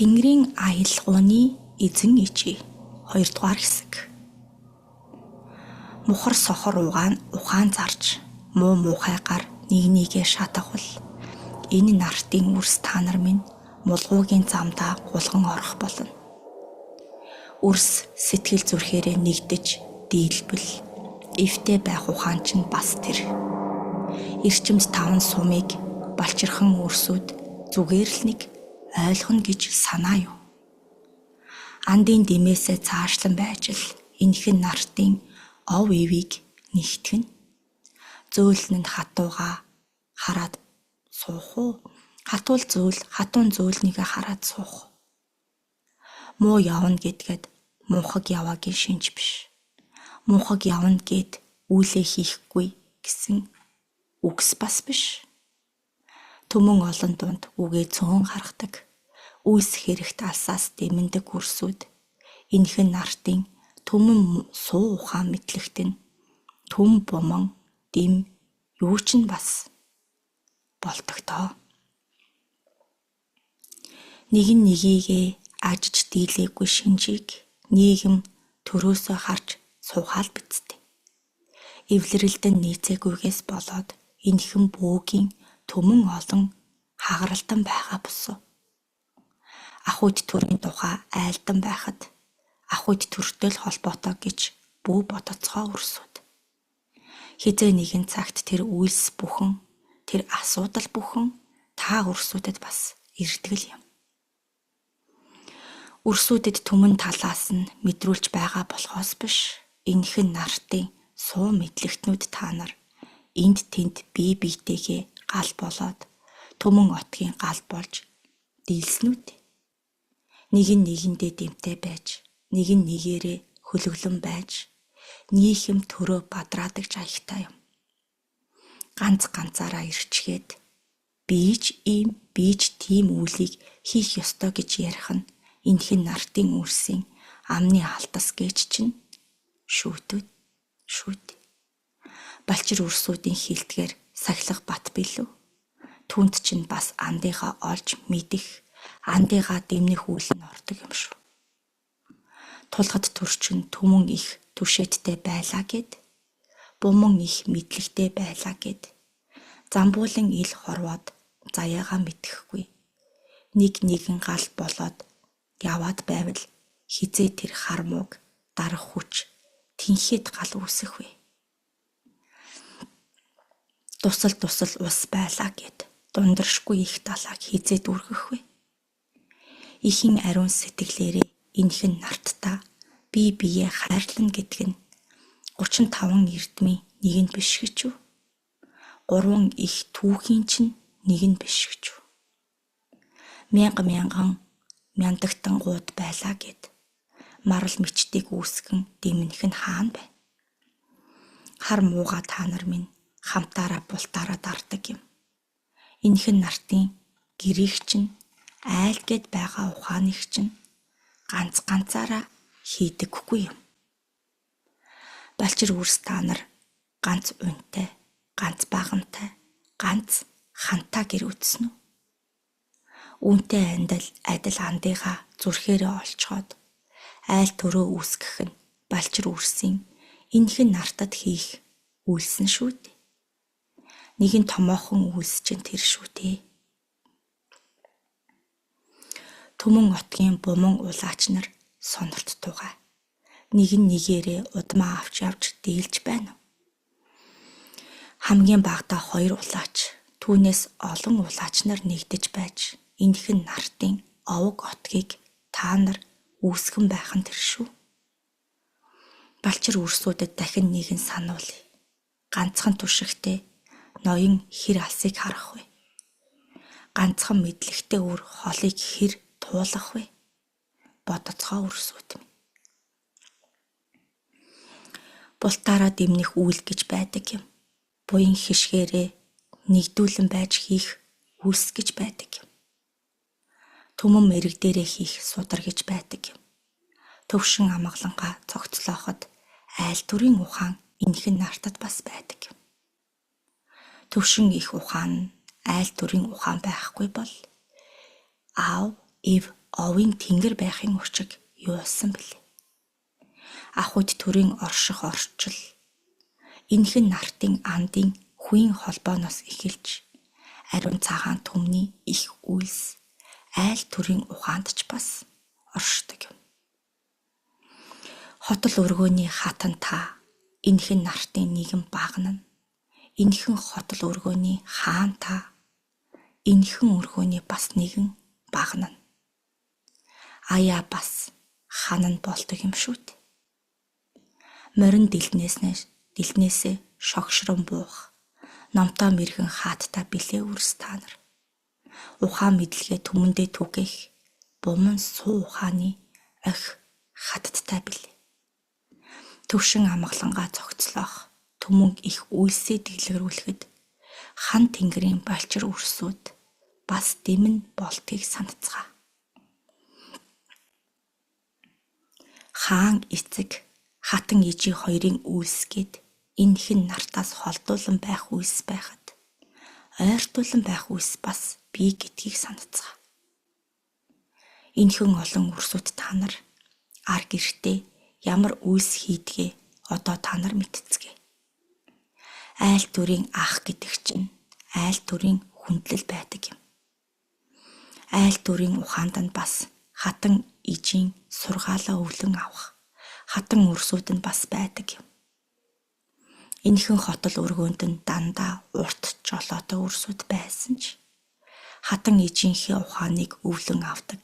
Тэнгэрийн аялалгууны эзэн ичээ 2 дугаар хэсэг. Мухар сохор ухаан зарж муу муухайгаар нэгнийгээ шатагвал энэ нартын үрс та нар минь мулгуугийн замдаа гулган орох болно. Үрс сэтгэл зүрхээрээ нэгдэж дийлбэл эвтэй байх ухаан чинь бас тэр. Ирчимд 5 сумыг балчирхан үрсүүд зүгээр л нэг ойлгоно гэж санаа юу. Андын димээсээ цаашлан байж л энэхэн нартын ов ивийг нэгтгэн. Зөөлн нь хатуугаа хараад суух уу? Хатуун зөөлнийгээ хараад суух. Муу явна гэдгээд муухаг яваагийн шинж биш. Муухаг явна гэд үйлээ хийхгүй гэсэн үгс бас биш. Түмэн олон дунд үгээ цөөн гаргадаг. Үйлс хэрэгт алсаас дэмэндэг үрсүүд энэхэн нартын түмэн суу ухаан мэдлэгтэн түм буман дэм юу ч нь бас болдогдоо. Нэг нь нэгийгээ ажиж дийлээгүй шинжийг нийгэм төрөөсөө харж суугаал бицтэй. Эвлэрэлдэн нийцээгүйгээс болоод энэхэн бөөгийн түмэн олон хагаралдан байгаа босов. Ахуйд төрийн тухай айлдан байхад ахуйд төртэй л холбоотой гэж бүү бодоцгоо үрсүүд. Хизээ нэгэн цагт тэр үйлс бүхэн, тэр асуудал бүхэн та үрсүүдэд бас ирдэг юм. Үрсүүдэд түмэн талаас нь мэдрүүлж байгаа болохоос биш, энэхэн нартын суу мэдлэгтнүүд та нар энд тэнд бие биетэйгээ гал болоод түмэн отгийн гал болж дийлснүүд. Нэг нь нэгэндээ дэмтэй байж, нэг нь нэгээрээ хөлөглөн байж, нийхэм төрөө бадраадаг аягтай юм. Ганцаараа ирчгээд бийж тийм үйлийг хийх ёстой гэж ярих нь энэхэн нартын үрсийн амны алтас гэж чинь шүүтүүд. Балчир үрсүүдийн хилдгээр сахилах бат билүү. Түүнд чинь бас андыгаа олж мэдэх, андыгаа дэмнэх үйл нь ордог юм шүү. Тулгад төрчин түмэн их түшээдтэй байлаа гэд, буман их мэдлэгтэй байлаа гэд, замбуулан ил хорвоод заяагаа мэдхгүй. Нэгэн гал болоод яваад байвал хизээ тэр хармууг дарах хүч тэнхээд гал үүсэх вэ. Тусал ус байлаа гэд дундаршгүй их далааг хизээ дүргэх вэ. Ихэн ариун сэтгэлээрээ энэхэн нартаа бие биеэ хайрлана гэдг нь 35 эрдмийн нэг нь биш гэж үү? 3 их түүхийн чинь нэг нь биш гэж үү? Мяндагтангууд байлаа гэд марал мичтийг үүсгэн дэмнэх нь хаана бэ? Хар мууга та нар минь хамтаараа бултаараа дардаг юм. Энэхэн нартын гэрийг чинь айл гэд байгаа ухааныг чинь ганцаараа хийдэггүй юм. Балчир үрс та нар ганц унтай, ганц багантай, ганц хантай гэр үтсэн үү? Үүнтэй адил андыгаа зүрхээрээ олцоход айл төрөө үүсгэх нь балчир үрсийн энэхэн нартад хийх үйлсэн шүү дээ. Нэгэн томоохон үйлс чинь тэр шүү дээ. Түмэн отгийн буман улаач нар сонорт тугай. Нэгээрээ удмаа авч явж дийлж байна. Хамгийн багадаа 2 улаач, түүнээс олон улаач нар нэгдэж байж энэхэн нартын овог отгийг та нар үүсгэн байх нь тэр шүү. Балчир үрсүүдэд дахин нэгэн сануулъя. Ганцхан түшигтэй ноён хэр алсыг харах вэ? Ганцхан мэдлэгтэй үр холыг хэр туулах вэ? Бодоцгоо үрсүүд минь. Бултаараа дэмнэх үйл гэж байдаг юм. Буян хишгээрээ нэгдүүлэн байж хийх үйлс гэж байдаг юм. Түмэн мэрэг дээрээ хийх судар гэж байдаг юм. Төвшин амгалангаа цогцлооход айл төрийн ухаан энэхэн нартад бас байдаг юм. Төвшин их ухаан, айл төрийн ухаан байхгүй бол аав, эв овын тэнгэр байхын учиг юу болсон бэлээ? Ахуйд төрийн орших орчил, энхэн нартын андын хүийн холбооноос эхэлж, ариун цагаан түмний их үйлс, айл төрийн ухаанд ч бас оршдог юм. Хотол өргөөний хатан та, энхэн нартын нэгэн багнана, энхэн хотол өргөөний хаан та, энхэн өргөөний бас нэгэн багнана. Аяа бас ханан болдог юм шүү дээ. Морин дэлнээсээ шогшрон буух, номтоо мэргэн хааттай билээ үрс та нар. Ухаан мэдлэгээ түмэндээ түгэх, буман суу ухааны охи хатттай билээ. Төвшин амгалангаа цогцлоох, түмэн их үйлсээ дэглэрүүлэхэд хан тэнгэрийн балчир үрсүүд бас дэмэн болтгийг санацгаа. Хаан эцэг хатан ижи хоёрын үйлс гээд энхэн нартаас холдуулан байх үйлс байхад ойртуулан байх үйлс бас бий гэдгийг санацгаа. Энхэн олон үрсүүд та нар ар гэртээ ямар үйлс хийдгээ одоо та нар мэдцгээ. Айл төрийн ах гэдэг чинь айл төрийн хүндлэл байдаг юм. Айл төрийн ухаанд нь бас хатан ижийн сургаалаа өвлөн авах, хатан үрсүүд нь бас байдаг юм. Энхэн хотол өргөөнд нь дандаа урт жолоотой үрсүүд байсан ч хатан ижийнхээ ухааныг өвлөн авдаг,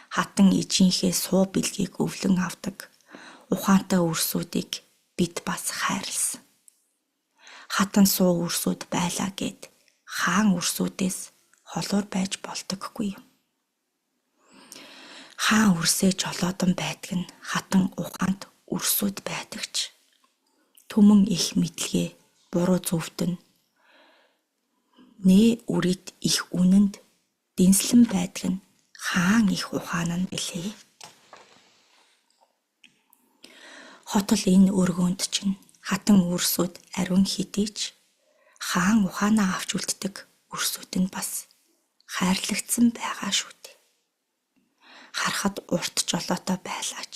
хатан ижийнхээ суу бэлгийг өвлөн авдаг ухаантай үрсүүдийг бид бас хайрлсан. Хатан суу үрсүүд байлаа гэд хаан үрсүүдээс холуур байж болдоггүй юм. Хаан үрсээ жолоодон байдаг нь хатан ухаанд үрсүүд байдагч. Түмэн их мэдлэгээ буруу зөвтөн нээ үрид их үнэнд дэнслэн байдаг нь хаан их ухаан нь билээ. Хотол энэ өргөөнд чинь хатан үрсүүд ариун хідээч хаан ухаанаа авч үлддэг үрсүүд нь бас хайрлагдсан байгаа шүү дээ. Харахад урт жолоотой байлаач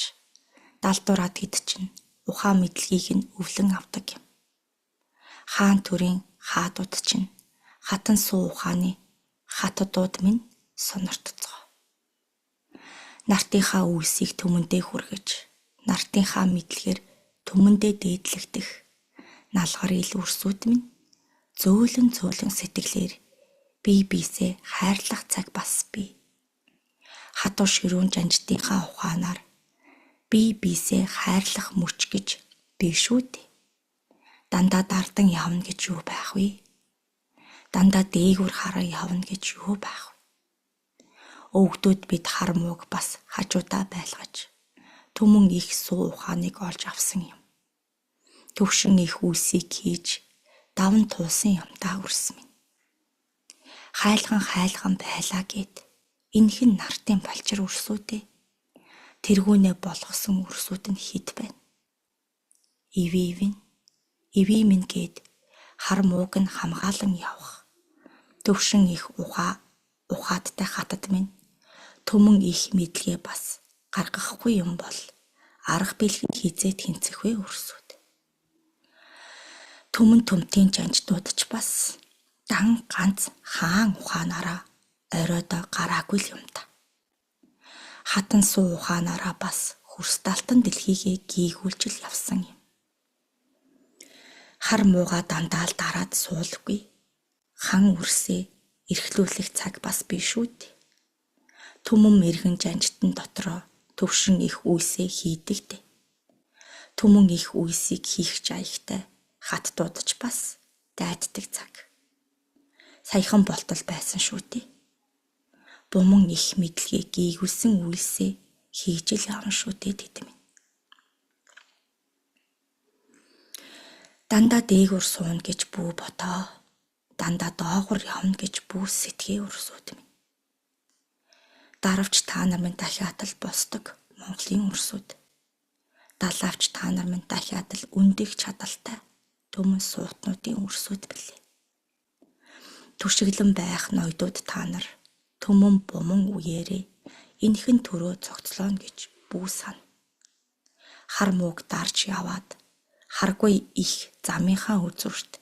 далдуураад гид чинь ухаан мэдлэгийг нь өвлөн авдаг юм. Хаан төрийн хаадууд чинь хатан суу ухааны хатдууд минь сониртцгоо. Нартынхаа үйлсийг түмэндээ хүргэж, нартынхаа мэдлэгээр түмэндээ дээдлэгдэх налгар ил үрсүүд минь зөөлөн сэтгэлээр бие биесээ хайрлах цаг бас бий. Хатуу ширүүн жанжтынхаа ухаанаар бие биесээ хайрлах мөч гэж бий шүү дээ. Дандаа дардан явна гэж юу байх вэ? Дандаа дээгүр харан явна гэж юу байх вэ? Өвгдүүд бид хар мууг бас хажуудаа байлгаж түмэн их суу ухааныг олж авсан юм. Төвшин их үйлсийг хийж давн туусан юм та үрс минь. Хайлган байлаа гэд энхэн нартын балчир үрсүүдээ тэргүүнээ болгосон үрсүүд нь хэд байна. Иви минь гэд хар мууг нь хамгаалан явах. Төвшин их ухаадтай хатад минь түмэн их мэдлэгээ бас гаргахгүй юм бол арга бэлгэнд хизээ тэнцэх вэ үрсүүд. Түмэн төмтийн жанжтууд ч бас дан ганц хаан ухаанаараа оройдоо гараагүй юм та. Хатан суу ухаанаараа бас хөрсталтан дэлхийгээ гийгүүлжил явсан юм. Хар мууга дандаа л дараад суулгүй. Хан үрсээ эрхлүүлэх цаг бас бий шүү дээ. Түмэн мэргэн жанжтан дотроо төвшин их үйлсээ хийдэг дээ. Түмэн их үйлсийг хийх жаягтай хаттуудч бас дайддаг цаг. Саяхан болтол байсан шүү дээ. Буман их мэдлэгээ гийгүүлсэн үйлсээ хийж л явна шүү дээ тэд минь. Дандаа дээгүр суун гэж бүү ботоо, дандаа доогуур явна гэж бүү сэтгэе үрсүүд минь. Даравч та нар минь дахиад л босдог Монголын үрсүүд. Далавч та нар минь дахиад л үндих чадалтай төмөн суутнуудын үрсүүд билээ. Түшиглэн байх ноёдууд та нар төмөн буман үеэрээ энэхэн төрөө цогцлооно гэж бүү сана. Хар мууг дарж яваад харгүй их замынхаа үзүүрт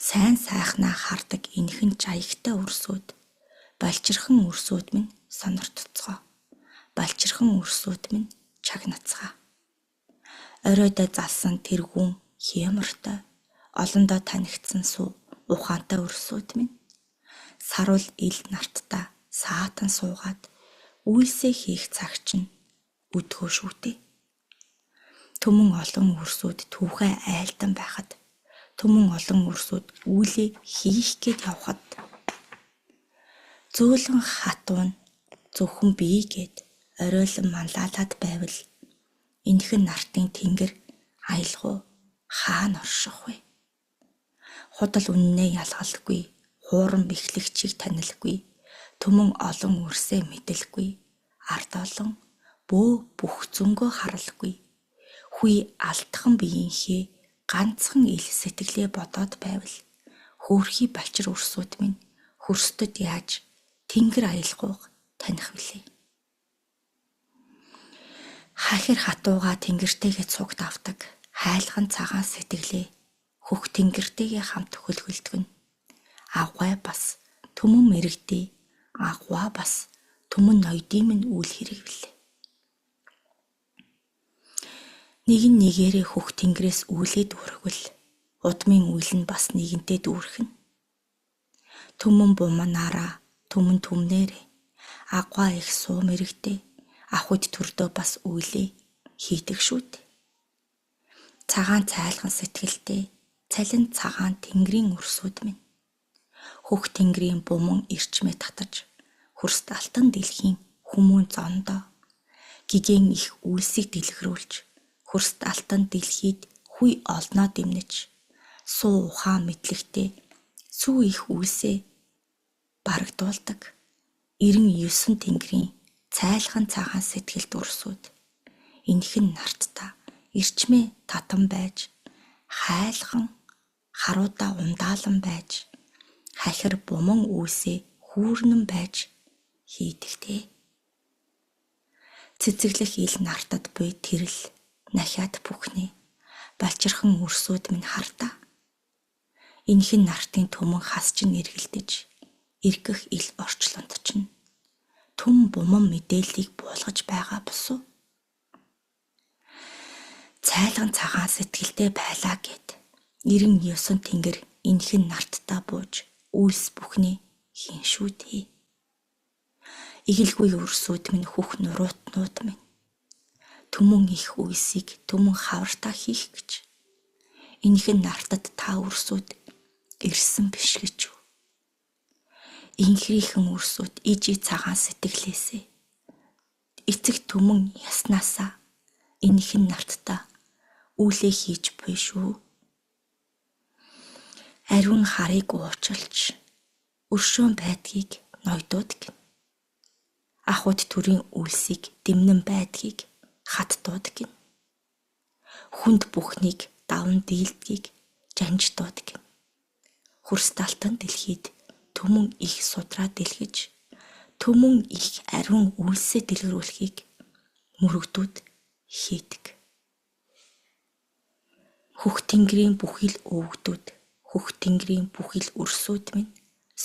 сайн сайхнаа хардаг энэхэн жаягтай өрсөд балчирхан өрсөд минь сонортцгоо. Балчирхан өрсөд минь чагнацгаа. Оройдоо залсан тэргүүн хямартай олондоо танигдсан суу ухаантай өрсөд минь сарвал ил нартаа саатан суугаад үйлсээ хийх цаг чинь өдгөө шүүтэй. Түмэн олон өрсөд түүхээ айлдан байхад түмэн олон өрсөд үүлээ хийх гээд явхад зөөлөн хатуун зөвхөн бий гээд оройлон манлайлаад байвал энэхэн нартын тэнгэр аялгуу хаана орших вэ? Худал үннээ ялгалгүй, хууран бэхлэгчийг танилгүй, түмэн олон өрсөө мэдэлгүй, ард олон бөө бүх зөнгөө харалгүй, хүй алдхан биеийнхээ ганцхан ил сэтгэлээ бодоод байвал хөөрхий балчир өрсөд минь хөрсдөд яаж тэнгэр аялгууг таних вүлээ. Хахир хатууга тэнгэртэйгээ цугт авдаг хайлган цагаан сэтгэлээ хөх тэнгэртэйгээ хамт хөлгөлдгөн. Агвай бас түмэн мэрэгдээ, агваа бас түмэн ноёдын минь үл хэрэгвэлээ. Нэг нь нэгээрээ хөх тэнгэрээс үүлээ дүүргвэл удмын үйл нь бас нэгэнтэй дүүрхэн. Түмэн буманаараа түмэн түмнээрээ агваа их суу мэрэгдээ ахуйд төрдөө бас үйлээ хийдэг шүү дээ. Цагаан цайлган сэтгэлтэй цалин цагаан тэнгэрийн өрсөд минь хөх тэнгэрийн буман ирчмээ татаж хөрст алтан дэлхийн хүмүүн зондоо гигэн их үйлсийг дэлгэрүүлж хөрст алтан дэлхийд хүй олноо дэмнэж суу ухаан мэдлэгтэй сүү их үйлсээ барагдуулдаг 99 тэнгэрийн цайлган цагаан сэтгэлд өрсөд энэхэн нартаа ирчмээ татан байж хайлган харуудаа ундаалan байж хахир буман үүсээ хүүрнэн байж хийдэгтэй. Цэцэглэх ил нартад буй тэрл нахиад бүхний балчирхан өрсөд минь хартаа. Энэхэн нартын түмэн хас чинь эргэлдэж эргэх ил орчлонд чинь түм буман мэдээллийг буулгаж байгаа босуу. Цайлган цагаан сэтгэлдээ байлаа гэд 99 тэнгэр энэхэн нартаа бууж үйлс бүхний хийн шүү дээ. Игэлгүй өрсөд минь хөх нуруутнууд минь түмэн их үйлсийг түмэн хавартаа хийх гэж энэхэн нартад та өрсөд ирсэн биш гэж юу? Инхрийнхэн өрсөд ижи цагаан сэтгэлээсээ эцэг түмэн яснаасаа энэхэн нартаа үүлээ хийж буй шүү. Ариун харыг уучлж өршөөн байдгийг ноёдууд гин. Ахуйд төрийн үйлсийг дэмнэн байдгийг хаттууд гин. Хүнд бүхнийг даван дийлдгийг жанждууд гин. Хөрсталтан дэлхийд түмэн их судраа дэлгэж түмэн их ариун үйлсээ дэлгэрүүлэхийг мөрөгдүүд хийдэг. Хөх тэнгэрийн бүхэл өвгдүүд хөх тэнгэрийн бүхэл өрсөд минь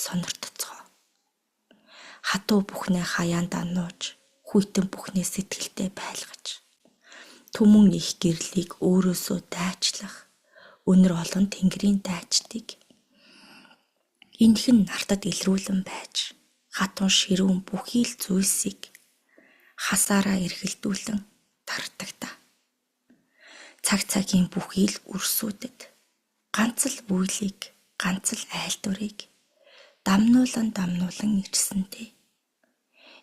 сонортцгоо. Хатуу бүхнээ хаяандаа нууж хүйтэн бүхнээ сэтгэлдээ байлгаж түмэн их гэрлийг өөрөөсөө дайчлах өнөр олон тэнгэрийн дайчдыг энэхэн нартад илрүүлэн байж хатун ширүүн бүхий л зүйлсийг хасаараа эргэлдүүлэн тартагта. Цаг цагийн бүхий л өрсүүдэд ганц л үйлийг ганц л айлдварыг дамнуулан ирсэнтэй.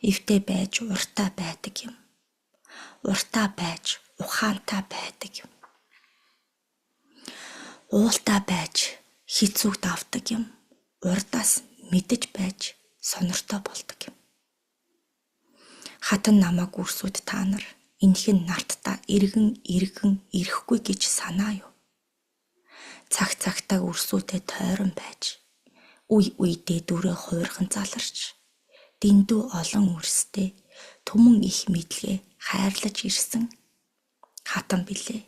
Эвтэй байж уртаа байдаг юм. Уртаа байж ухаантай байдаг юм. Уултаа байж хицүүг давдаг юм. Урдаас мэдэж байж сонортой болдог юм. Хатан намайг үрсүүд та нар энэхэн нартаа иргэн ирэхгүй гэж санаа юу? Цаг цагтаа үрсүүдэд тойрон байж үе үедээ дүрээ хуурхан заларч дэндүү олон үрстэй түмэн их мэдлэгээ хайрлаж ирсэн хатан билээ.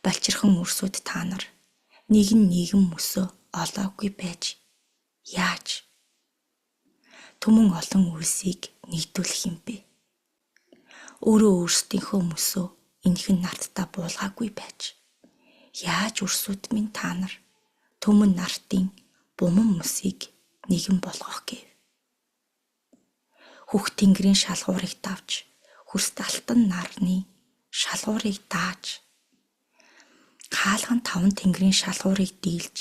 Балчирхан үрсүүд та нар нэгэн мөсөө олоогүй байж яаж түмэн олон үлсийг нэгдүүлэх юм бэ? Өөрөө өөрсдийнхөө мөсөө энхэн нартаа буулгаагүй байж яаж үрсүүд минь та нар түмэн нартын буман мөсийг нэгэн болгох гэв. Хөх тэнгэрийн шалгуурыг давж хөрст алтан нарны шалгуурыг дааж хаалган таван тэнгэрийн шалгуурыг дийлж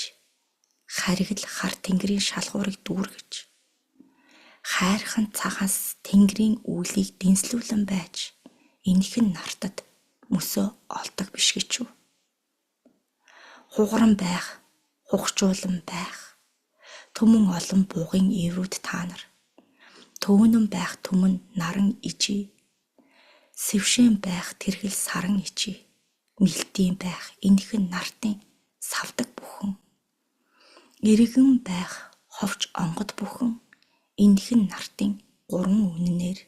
харигл хар тэнгэрийн шалгуурыг дүүргэж хайрхан цагаас тэнгэрийн үүлийг дэнслүүлэн байж энэхэн нартад мөсөө олдог биш гэж үү? Хугаран байх, хугчуулан байх түмэн олон буугын эврүүд та нар төөнөн байх түмэн наран ижи сэвшэн байх тэргэл саран ичи мэлтийн байх энэхэн нартын савдаг бүхэн эргэн байх ховч онгод бүхэн энэхэн нартын 3 үнэнээр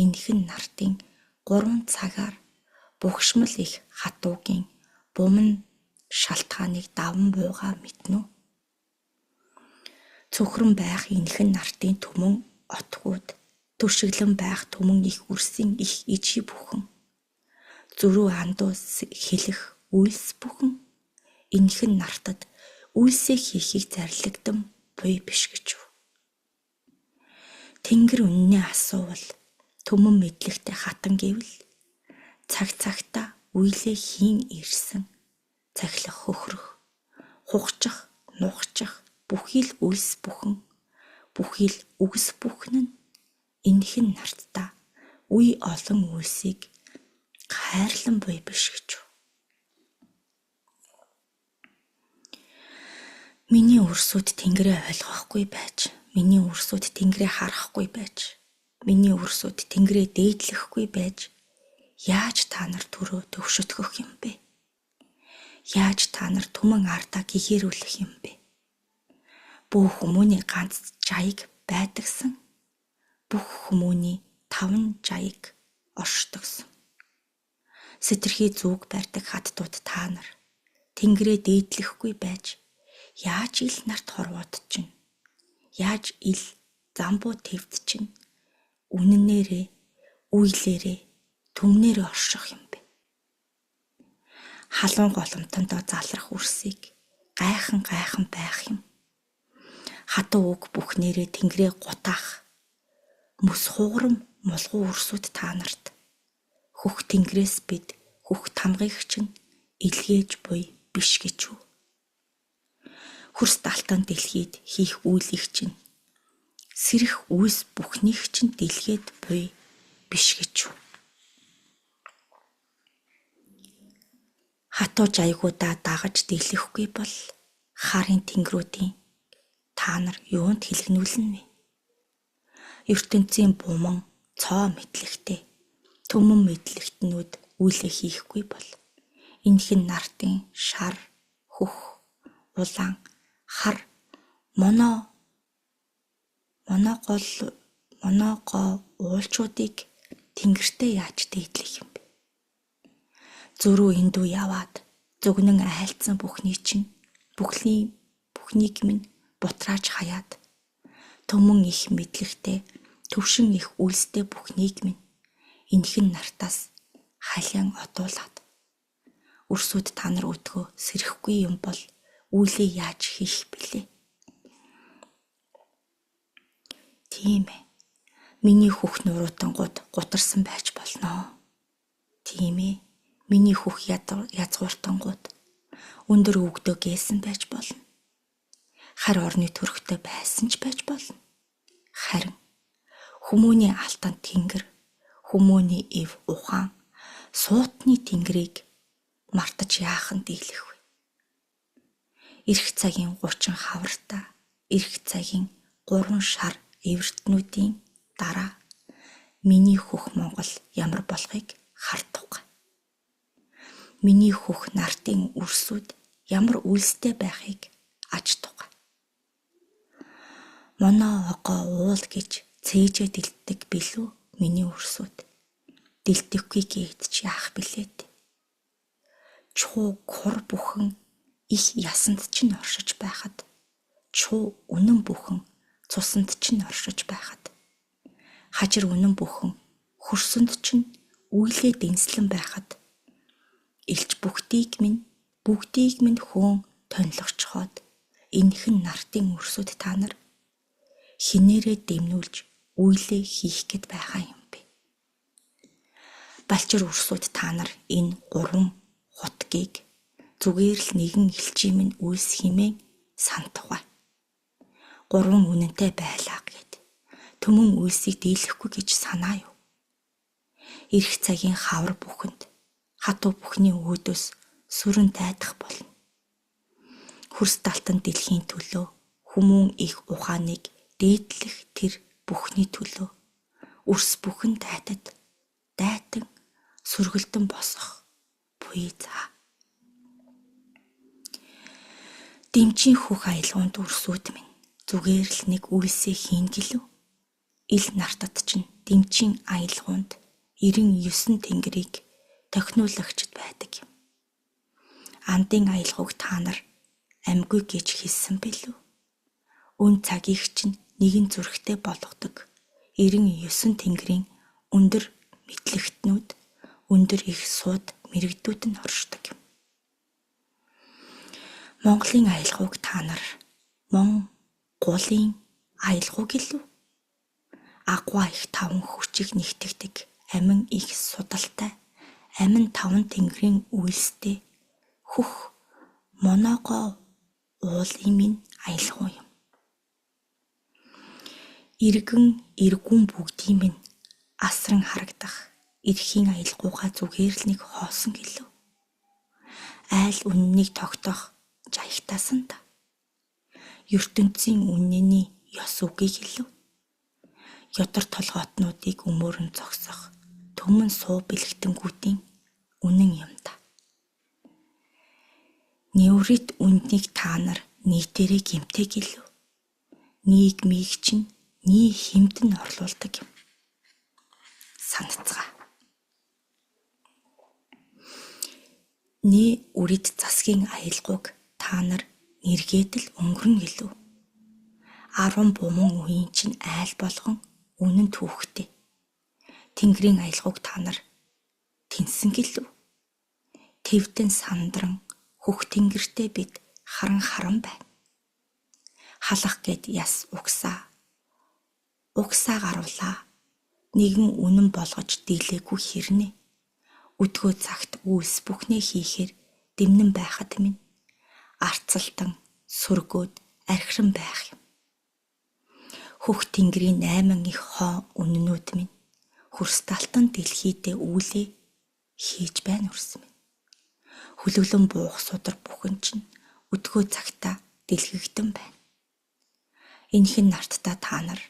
энэхэн нартын 3 цагаар бүгшмэл их хатуугийн буман шалтгааныг даван бууга мэднэ. Цөхрөн байх энэхэн нартын түмэн отгууд төршиглэн байх түмэн их үрсийн их ижи бүхэн зүрүү андуус хэлэх үйлс бүхэн энэхэн нартад үйлсээ хийхийг зарлигдан буй биш гэж үү? Тэнгэр үннээ асуувал түмэн мэдлэгтэй хатан гэвэл цагтаа үйлээ хийн ирсэн цахилах хөхрөх хугчих нухчих бүхий л үйлс бүхэн бүхий л үгс бүхэн нь энэхэн нартаа үе олон үйлсийг хайрлан буй биш гэж үү? Миний үрсүүд тэнгэрээ ойлгохгүй байж, миний үрсүүд тэнгэрээ харахгүй байж, миний үрсүүд тэнгэрээ дээдлэхгүй байж, яаж та нар түрөө төвшөтгөх юм бэ? Яаж та нар түмэн ардаа гихээрүүлэх юм бэ? Бүх хүмүүний ганц жаяг байдагсан. Бүх хүмүүний 5 жаяг оршдогсон. Сэтэрхий зүг барьдаг хаттууд та нар тэнгэрээ дээдлэхгүй байж яаж ил нарт хорвоод чинь яаж ил замбуу твд чинь үнэнээрээ үйлээрээ түмнээрээ орших юм бэ? Халуун голомтондоо залрах үрсийг гайхан байх юм. Хатуу үг бүхнээрээ тэнгэрээ гутаах мөс хугарам мулгуу үрсүүд та нарт хөх тэнгэрээс бид хөх тамгыг чинь илгээж буй биш гэж үү? Хөрс талтан дэлхийд хийх үйлийг чинь сэрэх үйлс бүхнийг чинь дэлгээд буй биш гэж үү? Хатуу жайгуудаа дагаж дийлэхгүй бол харын тэнгэрүүдийн та нар юунд хэлгнүүлнэ вэ? ертөнцийн буман цоо мэдлэгтэй түмэн мэдлэгтнүүд үйлээ хийхгүй бол энэхэн нартын шар хөх улаан хар моногоо уулчуудыг тэнгэртээ яаж дээдлэх юм бэ? Зүрүү эндүү яваад зүгнэн айлцсан бүхнийг минь бутрааж хаяад түмэн их мэдлэгтэй төвшин их үйлстэй бүхнийг минь энэхэн нартаас халиан одуулаад үрсүүд та нар өдгөө сэрэхгүй юм бол үйлээ яаж хийх бэлээ? Тийм ээ. Миний хөх нуруутангууд гутарсан байж болноо. Тийм ээ. Миний хөх язгууртангууд өндөр өгдөө гээсэн байж болно. Хар орны төрхтэй байсан ч байж болно. Харин хүмүүний алтан тэнгэр, хүмүүний эв ухаан, суутны тэнгэрийг мартаж яах нь дийлэх вэ? Ирэх цагийн 30 хавартаа, ирэх цагийн 3 шар эвэртнүүдийн дараа миний хөх Монгол ямар болохыг хартугай. Миний хөх нартын үрсүүд ямар үйлстэй байхыг аж тугай. Моно огоо уул гэж цээжээ дэлддэг билүү миний өрсүүд. Дэлдэхгүй гээд чи яах билээд. Чуу кур бүхэн их ясанд чинь оршиж байхад. Чуу үнэн бүхэн цусанд чинь оршиж байхад. Хажир үнэн бүхэн хөрсөнд чинь үйлээ дэнслэн байхад. Илч бүгдийг минь хөөн тонилгочхоод энэхэн нартын өрсөд та нар хинээрээ дэмнүүлж үйлээ хийх гээд байгаа юм бэ. Балчир өрсөд та нар энэ 3 хутгийг зүгээр л нэгэн элчийн минь үйлс химэн сантахвай. 3 үнэнтэй байлаа гэд түмэн үйлсийг дийлэхгүй гэж санаа юу? Ирэх цагийн хавар бүхэнд хатуу бүхний өөдөөс сүрэн тайдах болно. Хөрс талтан дэлхийн төлөө хүмүүн их ухааныг дээдлэх тэр бүхний төлөө үрс бүхэн тайтад дайтан сүргэлдэн босох буй заа. Дэмжийн хөх аялгаунд өрсүүд минь зүгээр л нэг үйлсээ хийн гэлв. Ил нартад чинь дэмжийн аялгаунд 99 тэнгэрийг тохинулагчд байдаг юм. Андын аялгауг та нар амьгүй гэж хэлсэн билүү. Үн цагийг чинь нэгэн зүрхтэй болгодог 99 тэнгэрийн өндөр мэдлэгтнүүд, өндөр их сууд мэрэгдүүд нь оршдог юм. Монголын аялгауг та нар Монголын аялгауг гэлүү. Агва их 5 хүчийг нэгтгэдэг амин их судалтай амин 5 тэнгэрийн үйлстэй хөх моногоо уулын минь аялгау юм. Иргэн бүгдийн минь асран харагдах эрхийн аялгаугаа зүгээр л нэг хоосон гэлв. Айл үннийг тогтоох жаягтаасан та. ертөнцийн үнэний ёс үгийг хэлв. Ёдор толгоотнуудыг өмөрөн зогсох төмөн суу бэлгэтэнгүүдийн үнэн юм та. Неурит үнднийг та нар нийтээрээ гэмтэй гэлв. Нийгмийг чинь nii хэмтэн орлуулдаг юм. Санацгаа. Ни үрид засгийн аялгауг та нар нэргээд л өнгөрнө гэлв. 10 буман үеийн чинь айл болгон үнэн түүхтэй. Тэнгэрийн аялгауг та нар тэнсэн гэлв. Тэвдэн сандран хөх тэнгэртэй бид харан байна. Халах гэд яс угсаа гаруулаа. Нэгэн үнэн болгож дийлээгүй хэрнээ. Өдгөө цагт үйлс бүхнээ хийхээр дэмнэн байхад минь арцалтан сүргөөд архиран байх юм. Хөх тэнгэрийн 8 их хоо үнэнүүд минь хөрсталтан дэлхийдээ үүлээ хийж байна үрс минь. Хүлэглэн буух судар бүхэн чинь өдгөө цагта дэлгэгдэн байна. Энэхэн нартаа та нар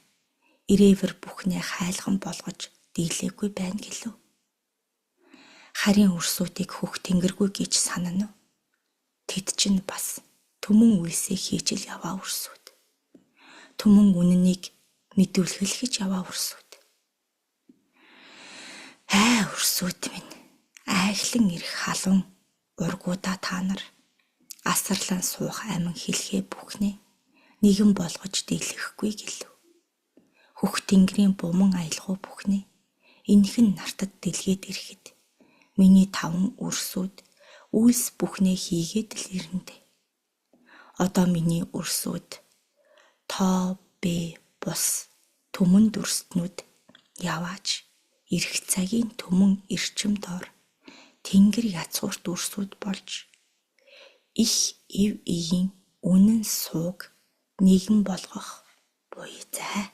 ирээвэр бүхнээ хайлган болгож дийлээгүй байна гэлв. Харин өрсүүдийг хөх тэнгэргүй гэж санана уу? Тэд чинь бас түмэн үйлсээ хийж л яваа өрсүүд. Түмэн үнэнийг мэдүүлгэл гэж яваа өрсүүд. Өрсүүд минь айхлан ирэх халуун ургуудаа та нар асарлан суух амин хэлхээ бүхнээ нэгэн болгож дийлэхгүй гэлв. Хөх тэнгэрийн буман аялгау бүхнээ энэхэн нартад дэлгээд ирэхэд миний 5 өрсүүд үйлс бүхнээ хийгээд л ирнэ. Одоо миний өрсүүд тоо бэ бус түмэн дүрстнүүд яваач ирэх цагийн түмэн эрчим дор тэнгэр язгуурт өрсүүд болж их ив игийн үнэн сууг нэгэн болгох буй зай.